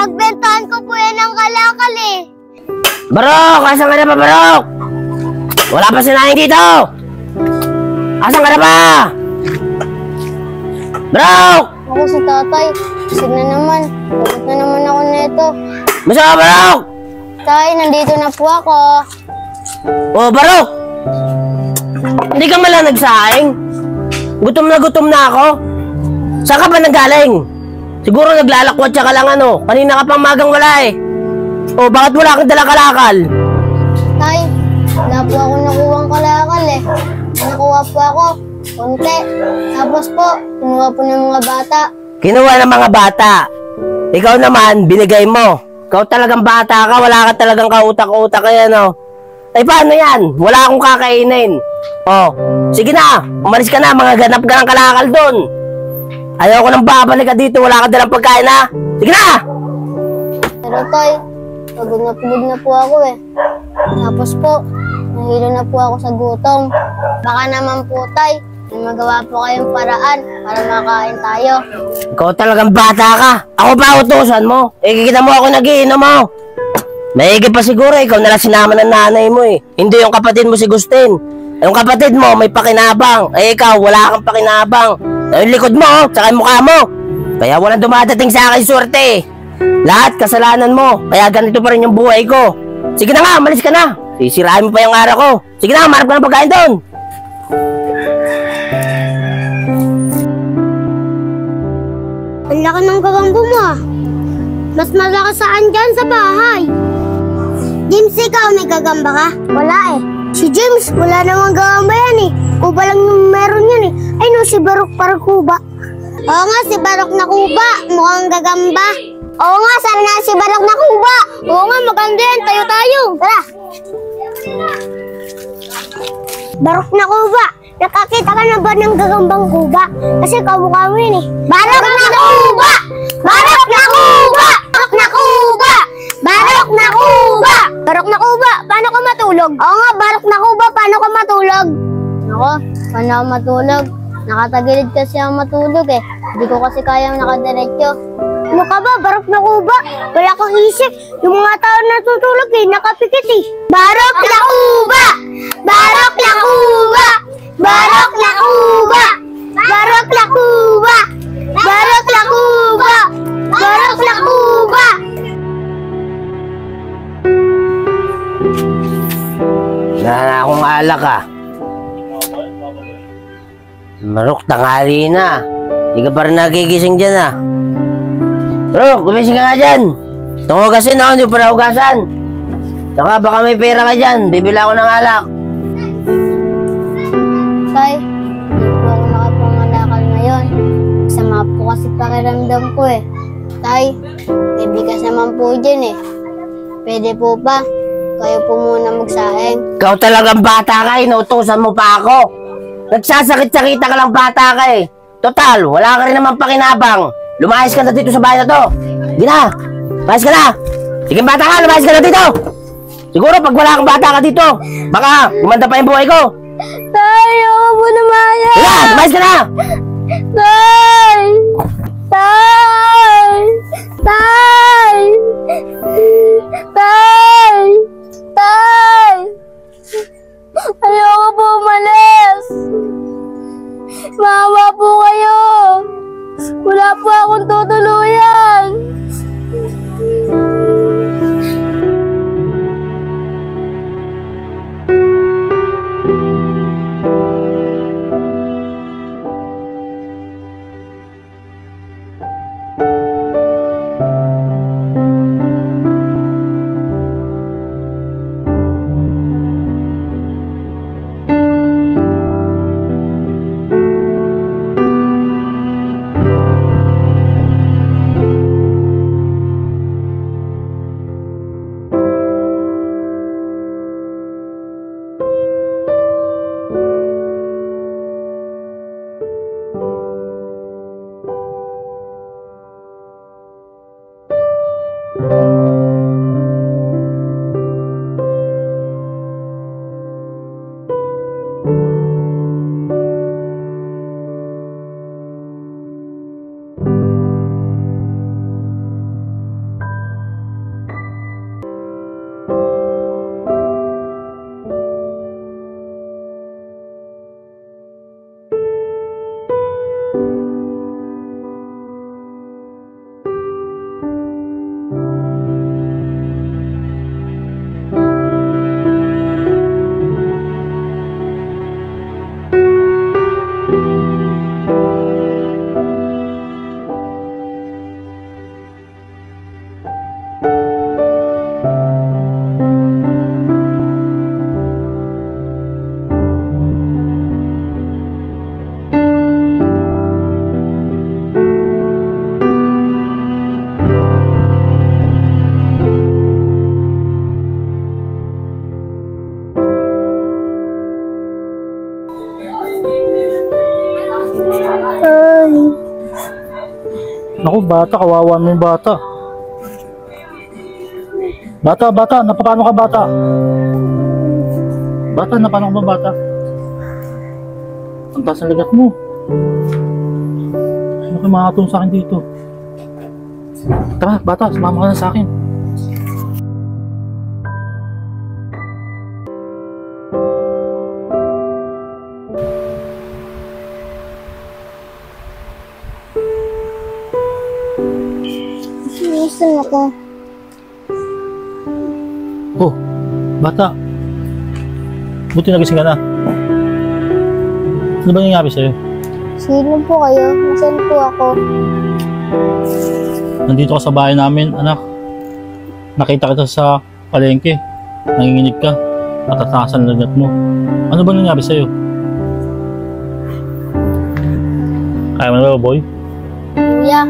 Pinagbentahan ko po yan ng kalakal eh. Barok! Asan ka na ba, Barok? Wala pa sinayang dito! Asan ka na ba? Barok! Ako si tatay. Isig na naman. Pagod na naman ako nito. Masa ka, Barok? Tay, nandito na po ako. Oh, Barok! Hindi ka malang nagsaing? Gutom na ako. Saan ka ba nanggaling? Siguro naglalakwat siya ka lang ano. Kanina ka pang magang wala eh. Oh, bakit wala kang dalang kalakal? Tay, wala po ako nakuhang kalakal eh. Nakuha po ako. Konti. Tapos po, kinuha po ng mga bata. Kinuha ng mga bata. Ikaw naman, binigay mo. Ikaw talagang bata ka, wala ka talagang kautak-utak kaya no. Ay paano yan? Wala akong kakainin. Oh, sige na, umalis ka na, mga ganap ka ng kalakal doon. Ayaw ko nang babalik ka dito, wala ka dalang pagkain ha. Sige na! Pero tay, pagod na po ako eh. Tapos po, nahilo na po ako sa gutom. Baka naman po tay, may magawa po kayong paraan para makain tayo. Ikaw talagang bata ka. Ako ba utusan mo? Kita mo ako nagiinom mo. Maigi pa siguro, ikaw nalang sinama ng nanay mo eh. Hindi yung kapatid mo si Gustin. Yung kapatid mo may pakinabang. Eh ikaw, wala kang pakinabang. Yung likod mo, tsaka yung mukha mo. Kaya walang dumadating sa akin swerte eh. Lahat kasalanan mo. Kaya ganito pa rin yung buhay ko. Sige na nga, malis ka na. Sisirain mo pa yung araw ko. Sige na, marap ka ng pagkain doon. Ang laki ng gagambo mo ah. Mas malakas saan dyan sa bahay. James, ikaw may gagamba ka? Wala eh. Si James, wala namang gagamba yan eh. Kuba lang yung meron yan eh. Ay no, si Barok parang kuba. Oo nga, si Barok na kuba. Mukhang gagamba. Oo nga, sana na si Barok na kuba. Oo nga, maganda yan. Tayo. Tara. Barok na kuba. Nakakita ka na ba ng gagambang kuba? Kasi kamukha mo yun eh. Barok na kuba! Barok na kuba! Barok na kuba! Barok na kuba! Barok na kuba! Paano ka matulog? Oo nga, barok na kuba! Paano ka matulog? Ako, paano ako matulog? Nakatagilid kasi ako matulog eh. Hindi ko kasi kayang nakadiretso. Ano ka ba? Barok na kuba? Wala kang isip. Yung mga tao na tutulog eh, nakapikit eh. Barok na kuba! Barok na kuba! Barok na kuba! Barok na kuba! Barok na kuba! Barok na kuba! Wala akong alak ah. Marok, tanghali na. Hindi ka pa rin nagigising dyan ah. Marok, gumising ka nga dyan. Tungo kasi na, hindi pa nahugasan. Saka baka may pera ka dyan, bibila ako ng alak. Tay, hindi po ako nakapangalakal ngayon. Sama po kasi pakiramdam ko eh. Tay, may bigas naman po dyan eh. Pwede po ba? Kayo po muna magsaing. Ikaw talagang bata ka, inutusan mo pa ako. Nagsasakit-sakita ka lang bata ka eh. Total, wala ka rin naman pakinabang. Lumayas ka na dito sa bahay na to. Hindi na, lumayas ka na. Sige bata ka, lumayas ka na dito. Siguro pag wala kang bata ka dito, baka gumanda pa yung buhay ko. Tay, ako po namaya. Sige, lumayas ka na. Tay! Tay! Tay! Tay! Tay! Ayoko po umalis. Maawa po kayo. Wala po akong tutuluyan. Naku, bata, kawawa mo yung bata. Bata, napapano ka bata? Bata, napano ka ba bata? Ang taas ng lagat mo. Ano kayo makakatulong sa akin dito? Tara, bata, sumama ka na sa akin. Gusto mo ko. Oh, bata. Buti nagising ka na. Ano ba nangyari sa'yo? Sino po kayo? Nasaan po ako? Nandito ka sa bahay namin, anak. Nakita kita sa palengke. Nanginginig ka. Natataas ang lagat mo. Ano ba nangyari sa'yo? Kaya mo na ba, boy? Kuya,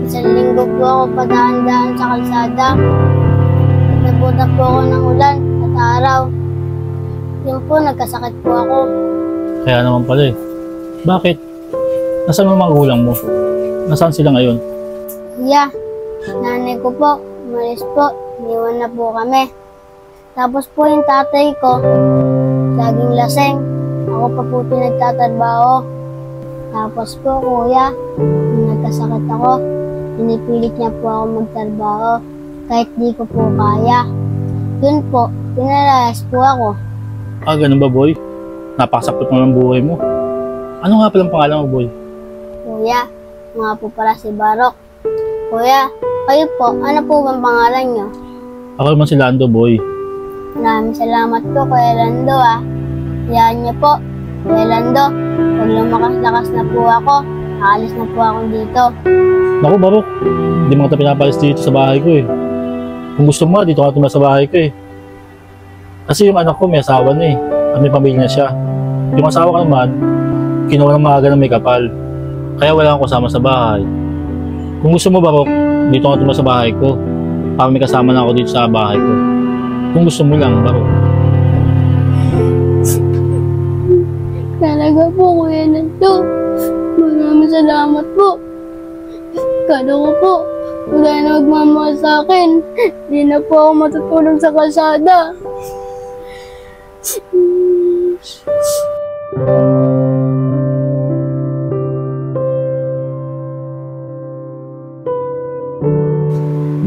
isang linggo po ako padaan-daan sa kalsada. Nabuta po ako ng ulan at araw. Yun po, nagkasakit po ako. Kaya naman pala eh. Bakit? Nasaan mo mga magulang mo? Nasaan sila ngayon? Kuya, nanay ko po, umalis po, iniwan na po kami. Tapos po yung tatay ko, laging laseng. Ako pa po pinagtatrabaho. Tapos po, kuya, nung nagkasakit ako, pinipilit niya po ako magtrabaho kahit di ko po kaya. Yun po, pinalayas po ako. Ah, ganun ba, boy? Napakasakot mo ng buhay mo. Ano nga palang pangalan mo, boy? Kuya, nga po pala si Barok. Kuya, kayo po, ano po bang pangalan niyo? Ako naman si Lando, boy. Maraming salamat po, Kuya Lando ah. Yan niyo po, Kuya Lando. Pag lumakas-lakas na po ako, aalis na po ako dito. Naku, Barok. Hindi mo kita pinapalis dito sa bahay ko eh. Kung gusto mo, dito ka tumira sa bahay ko eh. Kasi yung anak ko may asawa na eh. At may pamilya na siya. Yung asawa ko naman, kinuha ng maaga ng may kapal. Kaya wala akong kasama sa bahay. Kung gusto mo, Barok, dito ka tumira sa bahay ko. Para may kasama na ako dito sa bahay ko. Kung gusto mo lang, Barok. Talaga po, Kuya Lando. Maraming salamat po. Kala ko po, wala na magmamahal sa akin. Di na po ako matutulog sa kalsada.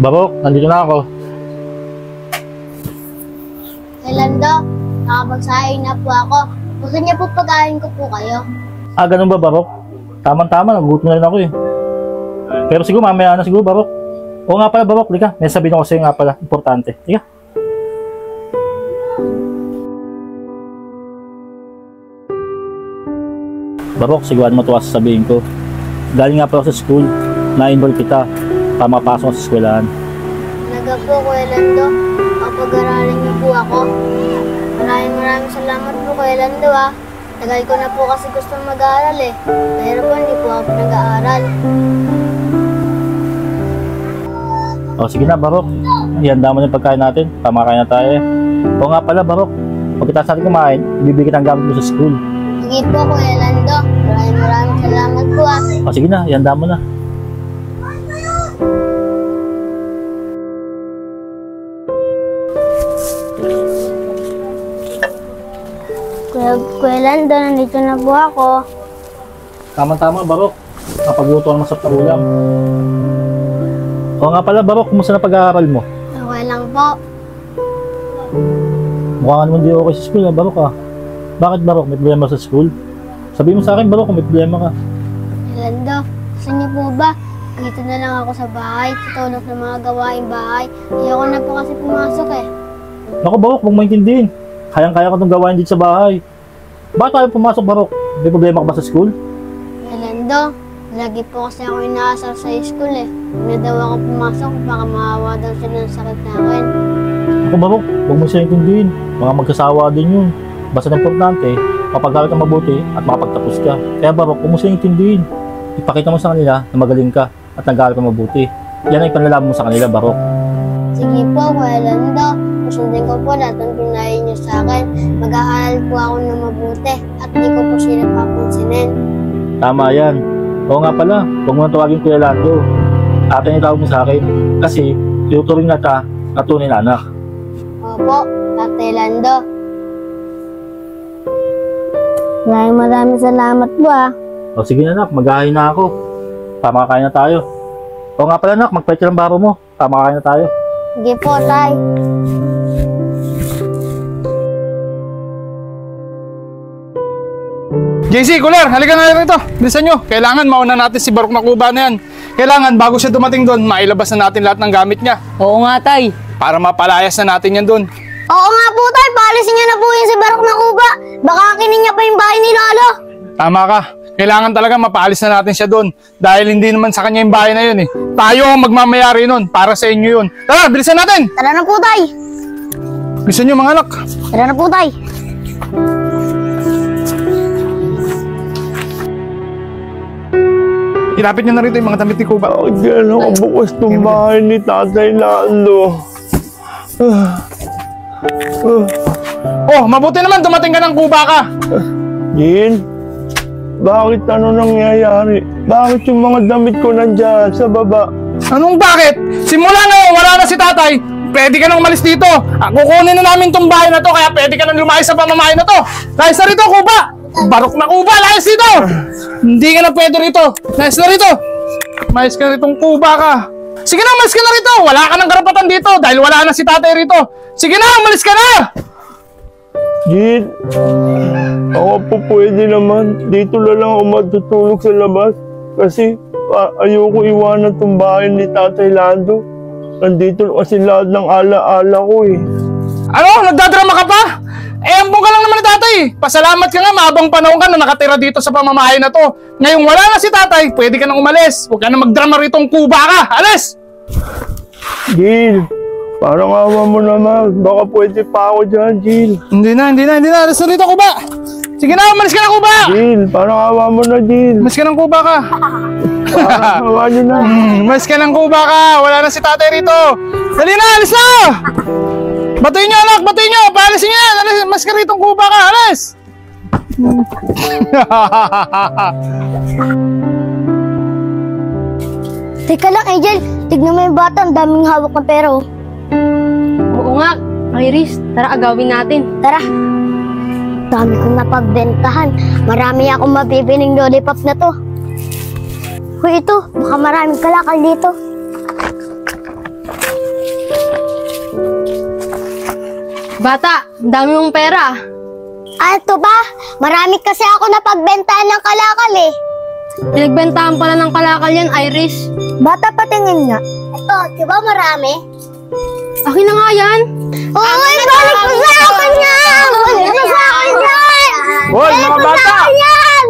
Barok, nandito na ako. Kuya Lando, nakapagsahin na po ako. Gusto niya po pagkain ko po kayo. Ah, ganun ba, Barok? Tama-tama, nagugutom na rin ako eh. Pero siguro mamaya na siguro, Barok. Oo nga pala, Barok, lika. May sabihin ko sa'yo nga pala, importante. Lika. Barok, sigurado mo ito sasabihin ko. Galing nga pala ako sa school, na-enroll kita para makapasok sa eskwelahan. Talaga po, Kuya Lando. Kapag-aralin niyo po ako. Maraming salamat po, Kuya Lando ah. Tagal ko na po kasi gusto mag-aaral eh. Pero po hindi po ako nag-aaral. O sige na, Barok. Ihanda mo na yung pagkain natin. Pamakain na tayo. O nga pala, Barok. Pagkatapos natin kumain, ibibigay kita ang gamit mo sa school. Sige po, Kuya Lando. Maraming salamat po ah. O sige na, ihanda mo na. Kuya Lando, nandito na po ako. Tama-tama, Barok. Kapagluto ang masarap na ulam. O nga pala, Barok, kumusta na pag-aaral mo? Okay lang po. Mukha ka naman di okay sa school, Barok ah. Bakit, Barok? May problema sa school? Sabihin mo sa akin, Barok, kung may problema ka. Kuya Lando, gusto niyo po ba? Dito na lang ako sa bahay, tutulog ng mga gawaing bahay. Ayoko na po kasi pumasok eh. Naku, Barok, huwag maintindihin. Kayang-kaya ko itong gawain dito sa bahay. Bakit tayo pumasok, Barok? May problema ka ba sa school? Kuya Lando, lagi po kasi ako inaasar sa school eh. Huwag na daw ako pumasok, baka maawa daw sila ng sakit na akin. Naku, Barok, huwag mo siya intindihin. Mga magkasawa din yun. Basta na importante, mapag-aral ka mabuti at makapagtapos ka. Kaya, Barok, huwag mo siya intindihin. Ipakita mo sa kanila na magaling ka at nag-aaral ka mabuti. Yan ay panlalaman mo sa kanila, Barok. Sige po, Kuya Lando. Susundin ko po lahat ng pinayo niyo sa akin. Mag-aaral po ako ng mabuti at di ko po sila papansinin. Tama yan. Oo nga pala, huwag mo nang tawagin Kuya Lando. Atin itawag mo sa akin. Kasi, tinuturing na ta na tunay na anak. Opo, Tatay Lando. Maraming salamat po ah. O sige na anak, mag-ahay na ako. Pamakakain na tayo. Oo nga pala anak, magpahit ka ng baro mo. Pamakakain na tayo. Sige po, Tay. JC, Kuler, halika na rito. Bilisan nyo. Kailangan mauna natin si Barok na Kuba na yan. Kailangan bago siya dumating doon, mailabas na natin lahat ng gamit niya. Oo nga, tay. Para mapalayas na natin yan doon. Oo nga po, Tay. Paalisin niya na po yun si Barok na Kuba. Baka kinin niya pa yung bahay ni Lolo. Tama ka. Kailangan talaga mapaalis na natin siya doon. Dahil hindi naman sa kanya yung bahay na yun eh. Tayo ang magmamayari nun. Para sa inyo yun. Tara, bilisan natin. Tara na po, Tay. Bilisan nyo mga anak. Tara na po, Tay. Ilapit nyo na rito yung mga damit ni Kuba. Diyan ako bukas ng bahay ni Tatay Lando. Oh, mabuti naman dumating ka ng Kuba ka. Jin, bakit ano nangyayari? Bakit yung mga damit ko nandyan sa baba? Anong bakit? Simula na wala na si tatay, pwede ka nang umalis dito. Kukunin na namin tong bahay na to, kaya pwede ka nang lumayas sa pamamahay na to. Layas na rito, Kuba! Barok na Kuba, layas dito! Hindi ka na pwede rito. Layas na rito. Mayas ka ritong Kuba ka. Sige na, umalis ka na rito. Wala ka ng karapatan dito dahil wala na si tatay rito. Sige na, umalis ka na! Jin, ako po pwede naman. Dito na lang ako matutulog sa labas. Kasi ayoko iwanan tong bahay ni Tatay Lando. Nandito kasi lahat ng ala-ala ko eh. Ano? Nagdadrama ka pa? Ampong ka lang naman ni tatay. Pasalamat ka nga, maabang panahon ka na nakatira dito sa pamamahay na to. Ngayong wala na si tatay, pwede ka nang umalis. Huwag ka na magdrama ritong Kuba ka. Alis! Jill, parang awa mo naman. Baka pwede pa ako dyan, Jill. Hindi na. Alis na rito, Kuba. Sige na, umalis ka na, Kuba. Jill, parang awa mo na, Jill. Umalis ka ng Kuba ka. Parang awa nyo na. Umalis ka ng Kuba ka. Wala na si tatay rito. Dali na, alis na! Batuin nyo, anak! Batuin nyo! Paalisin nyo yan! Alis, mas ka ritong Kuba ka! Alis! Teka lang, Angel. Tignan mo yung bata. Ang daming hawak ng pera, oh. Oo nga, Iris. Tara, agawin natin. Tara. Dami kong napagbentahan. Marami akong mabibiling lollipop na to. Hoy, ito. Baka maraming kalakal dito. Bata, ang dami mong pera. Ah, ito ba? Marami kasi ako napagbentahan ng kalakal eh. Pinagbentahan pala ng kalakal yan, Iris. Bata, patingin nga. Ito, di ba marami? Akin na nga yan. Uy, balik mo sa akin yan! Balik mo sa akin yan! Hoy, Balik mga mo sa bata! akin yan!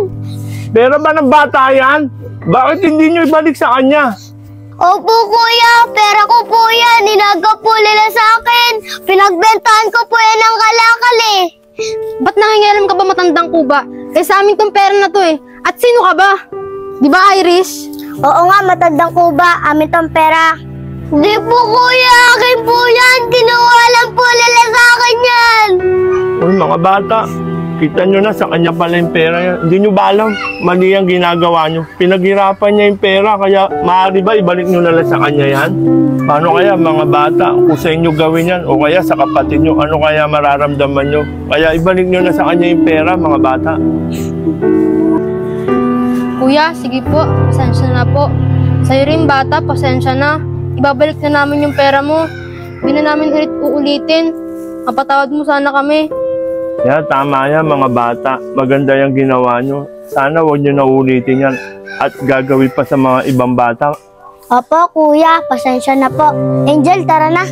Pera ba ng bata yan? Bakit hindi nyo ibalik sa kanya? Opo, kuya. Pera ko po yan. Ninagaw po nila sa akin. Pinagbentahan ko po yan ng kalakal eh. Ba't nangingialam ka ba matandang Kuba? Eh sa amin tong pera na to eh. At sino ka ba? Di ba, Iris? Oo nga, matandang kuba. Amin tong pera. Di po, kuya. Akin po yan. Kinuha lang po nila sa akin yan. Uy, mga bata, kita nyo na sa kanya pala yung pera yan. Hindi nyo ba alam? Mali ang ginagawa nyo. Pinaghirapan niya yung pera, kaya maaari ba ibalik nyo na lang sa kanya yan? Paano kaya mga bata, kung sa inyo gawin yan, o kaya sa kapatid nyo, ano kaya mararamdaman nyo? Kaya ibalik nyo na sa kanya yung pera, mga bata. Kuya, sige po. Pasensya na po. Sa'yo rin, bata, pasensya na. Ibabalik na namin yung pera mo. Hindi na namin ulit uulitin. Mapatawad mo sana kami. Yan, tama yan mga bata. Maganda yung ginawa nyo. Sana huwag nyo na ulitin yan at gagawin pa sa mga ibang bata. Opo, kuya. Pasensya na po. Angel, tara na.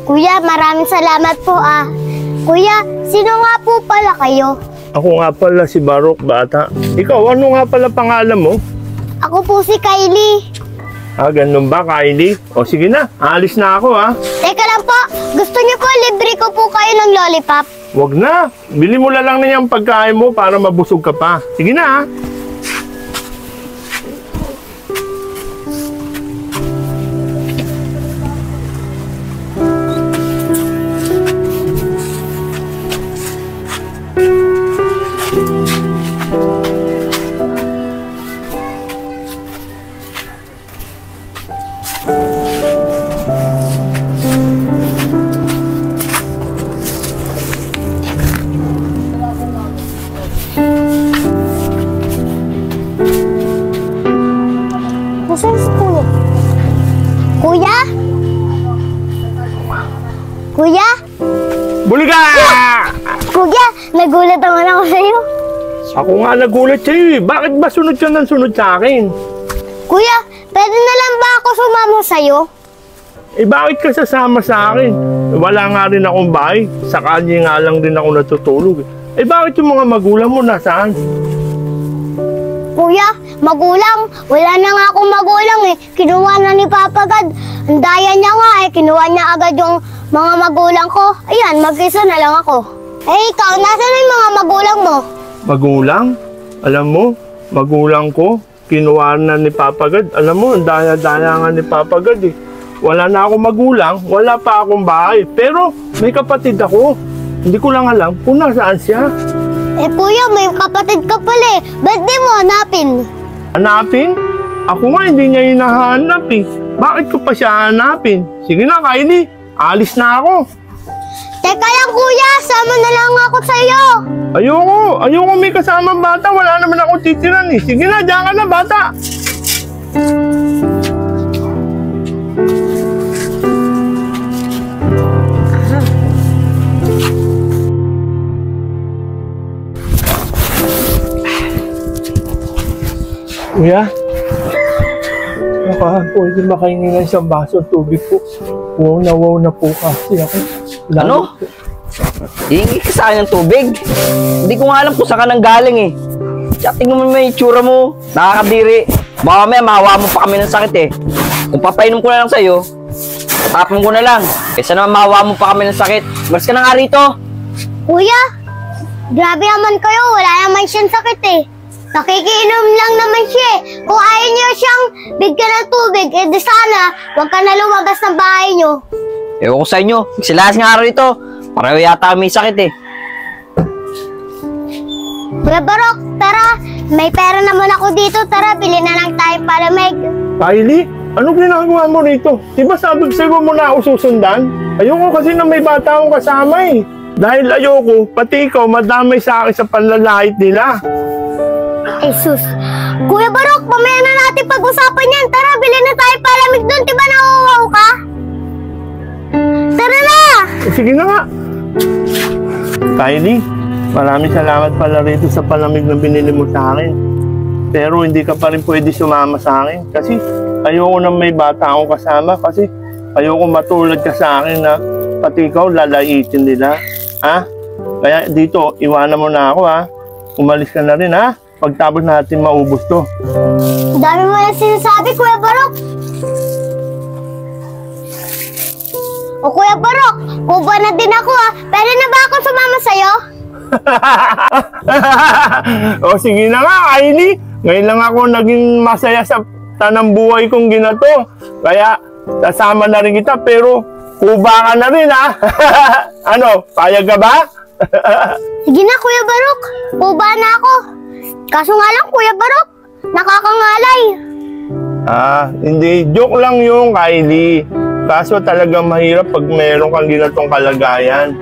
Kuya, maraming salamat po ah. Kuya, sino nga po pala kayo? Ako nga pala si Barok, bata. Ikaw, ano nga pala pangalan mo? Ako po si Kylie. Ah, ganun ba, Kylie? O sige na, alis na ako ha. Teka lang po, gusto niyo po libre ko po kayo ng lollipop? Wag na, bili mo na lang na yung pagkain mo para mabusog ka pa. Sige na ha. Kuya? Buliga! Kuya, nagulat naman ako sa'yo. Ako nga nagulat sa'yo eh. Bakit ba sunod ka ng sunod sa akin? Kuya, pwede na lang ba ako sumama sa'yo? Eh bakit ka sasama sa akin? Wala nga rin akong bahay. Sa kalye nga lang din ako natutulog. Eh bakit yung mga magulang mo nasaan? Kuya, magulang. Wala na nga akong magulang eh. Kinuha na ni Papa God. Ang daya niya nga eh. Kinuha niya agad yung mga magulang ko. Ayan, mag-isa na lang ako. Eh ikaw, nasaan yung mga magulang mo? Magulang? Alam mo, magulang ko, kinuha na ni Papa God. Alam mo, ang daya-daya nga ni Papa God eh. Wala na akong magulang, wala pa akong bahay. Pero may kapatid ako. Hindi ko lang alam kung nasaan siya. Eh kuya, may kapatid ka pala eh. Ba't di mo hanapin? Hanapin? Ako nga hindi niya hinahanap eh. Bakit ko pa siya hanapin? Sige na, Kylie. Alis na ako. Teka lang kuya, sama na lang ako sa'yo. Ayoko may kasamang bata. Wala naman akong titiran eh. Sige na, diyan ka na bata. Kuya, pwede makahingi ng isang baso ng tubig po. Wow na po kasi ako. Ano? Hihingi ka sa akin ng tubig? Hindi ko nga alam kung saan ka nang galing eh. Tsaka tingnan mo may itsura mo, nakakadiri. Baka may mahawa mo pa kami ng sakit eh. Kung papainom ko na lang sa'yo, tapon ko na lang. Kaysa naman mahawa mo pa kami ng sakit. Malas ka na nga rito. Kuya, grabe naman kayo. Wala naman siyang sakit eh. Nakikiinom lang naman siya eh. Kung ayaw niyo siyang bigyan ng tubig, eh di sana, huwag ka na lumabas ng bahay niyo. Ewan ko sa inyo, magsilas nga araw rito. Pareho yata may sakit eh. Kuya Barok, tara. May pera naman ako dito. Tara, bili na lang tayo palamig. Kylie, anong ginagawa mo rito? Di ba sabi sa'yo mo na ako susundan? Ayoko kasi na may bata akong kasama eh. Dahil ayoko, pati ikaw madamay sa akin sa panlalait nila. Jesus. Kuya Barok, mamaya na natin pag-usapan yan. Tara, bili na tayo palamig doon. Diba nauuwaw ka? Tara na! Sige na nga. Kylie, maraming salamat pala rito sa palamig na binili mo sa akin. Pero hindi ka pa rin pwede sumama sa akin. Kasi ayoko na may bata akong kasama. Kasi ayoko matulad ka sa akin na pati ikaw lalaitin nila. Ha? Kaya dito, iwanan mo na ako ha. Umalis ka na rin ha. Pagtapos natin maubos to. Dami mo yung sinasabi, Kuya Barok. O Kuya Barok, kuba na din ako ha. Pwede na ba ako sumama sa'yo? O sige na nga, Kylie. Ngayon lang ako naging masaya sa tanang buhay kong ginato. Kaya kasama na rin kita pero kuba ka na rin ha. Ano, payag ka ba? Sige na, Kuya Barok. Kuba na ako. Kaso nga lang, Kuya Barok, nakakangalay. Hindi. Joke lang yung Kylie. Kaso talagang mahirap pag meron kang ginatong kalagayan.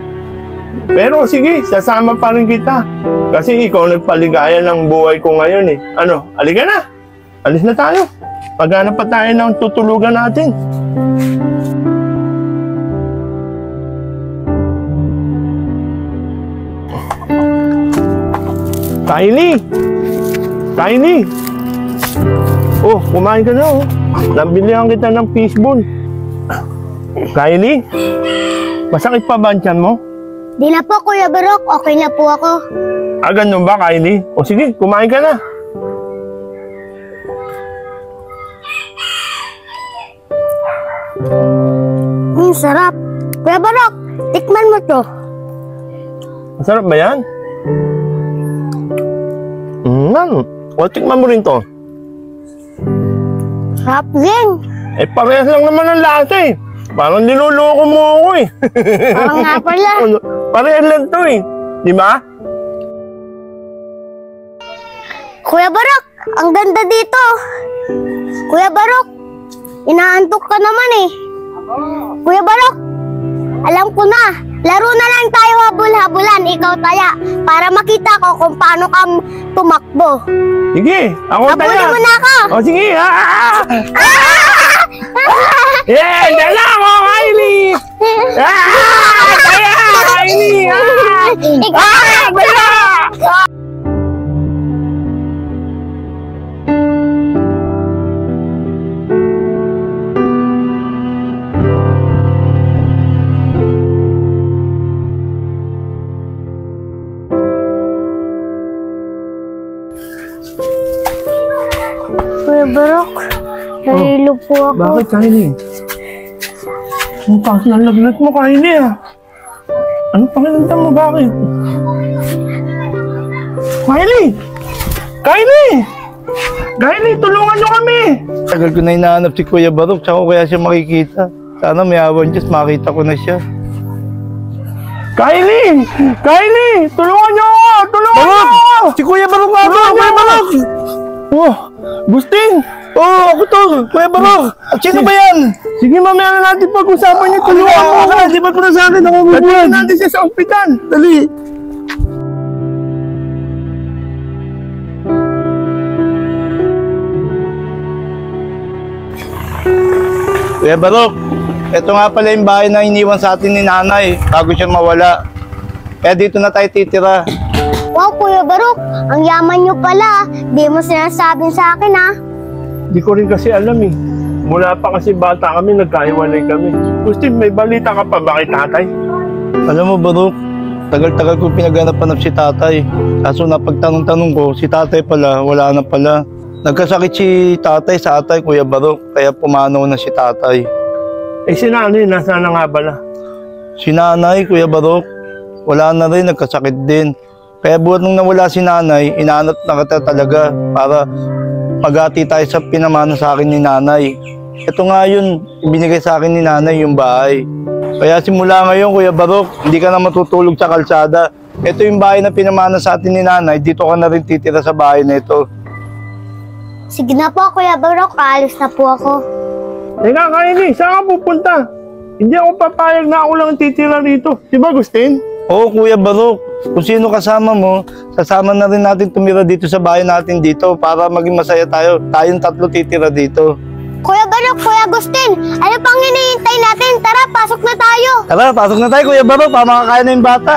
Pero sige, sasama pa rin kita. Kasi ikaw nagpaligaya ng buhay ko ngayon eh. Ano, halika na. Alis na tayo. Paghanap pa tayo ng tutulugan natin. Kylie! Kylie! Oh, kumain ka na oh. Nabilihan kita ng fishball. Kylie? Masakit pa ba ang tiyan mo? Di na po, Kuya Barok. Okay na po ako. Ganun ba, Kylie? O sige, kumain ka na. Sarap. Kuya Barok, tikman mo to. Masarap ba yan? O, tikman mo rin to. Sarap din. Eh, parehas lang naman ang lasa eh. Parang niloloko mo ako eh. Parang nga pala. Parehas lang to eh. Di ba? Kuya Barok, ang ganda dito. Kuya Barok, inaantok ka naman eh. Kuya Barok, alam ko na. Laro na lang tayo habol-habulan, ikaw taya. Para makita ko kung paano ka tumakbo. Sige, ako taya. Habulin mo na ako. O sige. Yeah, dala ako, Kylie! Kaini! Kuya Barok, nahilo po ako. Bakit, Kaini? Ang taas ng lagnat mo, Kaini ah. Ano pakiramdam mo? Bakit? Kaini! Kaini! Kaini, tulungan nyo kami! Tagal ko na hinahanap si Kuya Barok, tsaka ko kaya siya makikita. Sana may awan Diyos, makita ko na siya. Kaini! Kaini! Tulungan nyo ako! Tulungan nyo ako! Si Kuya Barok nga ba? Kuya Barok! Oh, Gustin! Oo, ako to! Kuya Barok! Sino ba yan? Sige, mamaya na natin pag-usapan niyo. Tulungan mo ako! Di ba ko na sa akin? Ako Dali bubuhan. natin siya sa ospital! Dali! Kuya Barok, ito nga pala yung bahay na iniwan sa atin ni nanay bago siya mawala. Kaya dito na tayo titira. Wow, Kuya Barok, ang yaman niyo pala. Di mo sinasabing sa akin, ha? Di ko rin kasi alam eh. Mula pa kasi bata kami, nagkahiwalay kami. Gustin, may balita ka pa ba kay tatay? Alam mo Barok, tagal-tagal ko pinaghanap si tatay. Kaso napagtanong-tanong ko, si tatay pala, wala na pala. Nagkasakit si tatay sa atay, Kuya Barok, kaya pumanaw na si tatay. Eh si nanay, nasaan na nga bala? Si nanay, Kuya Barok, wala na rin, nagkasakit din. Kaya buhat nung nawala si nanay, inaanap na kita talaga para magati tayo sa pinamana sa akin ni nanay. Ito nga yun, ibinigay sa akin ni nanay yung bahay. Kaya simula ngayon, Kuya Barok, hindi ka na matutulog sa kalsada. Ito yung bahay na pinamana sa atin ni nanay, dito ka na rin titira sa bahay na ito. Sige na po, Kuya Barok, aalis na po ako. Teka, Kaini, saan ka pupunta? Hindi ako papayag na ako lang titira rito. Di ba, Gustin? Oo, Kuya Barok, kung sino kasama mo, sasama na rin natin tumira dito sa bahay natin dito para maging masaya tayo. Tayong tatlo titira dito. Kuya Barok, Kuya Agustin, ano pang hinihintay natin? Tara, pasok na tayo. Tara, pasok na tayo, Kuya Barok, para makakain na yung bata.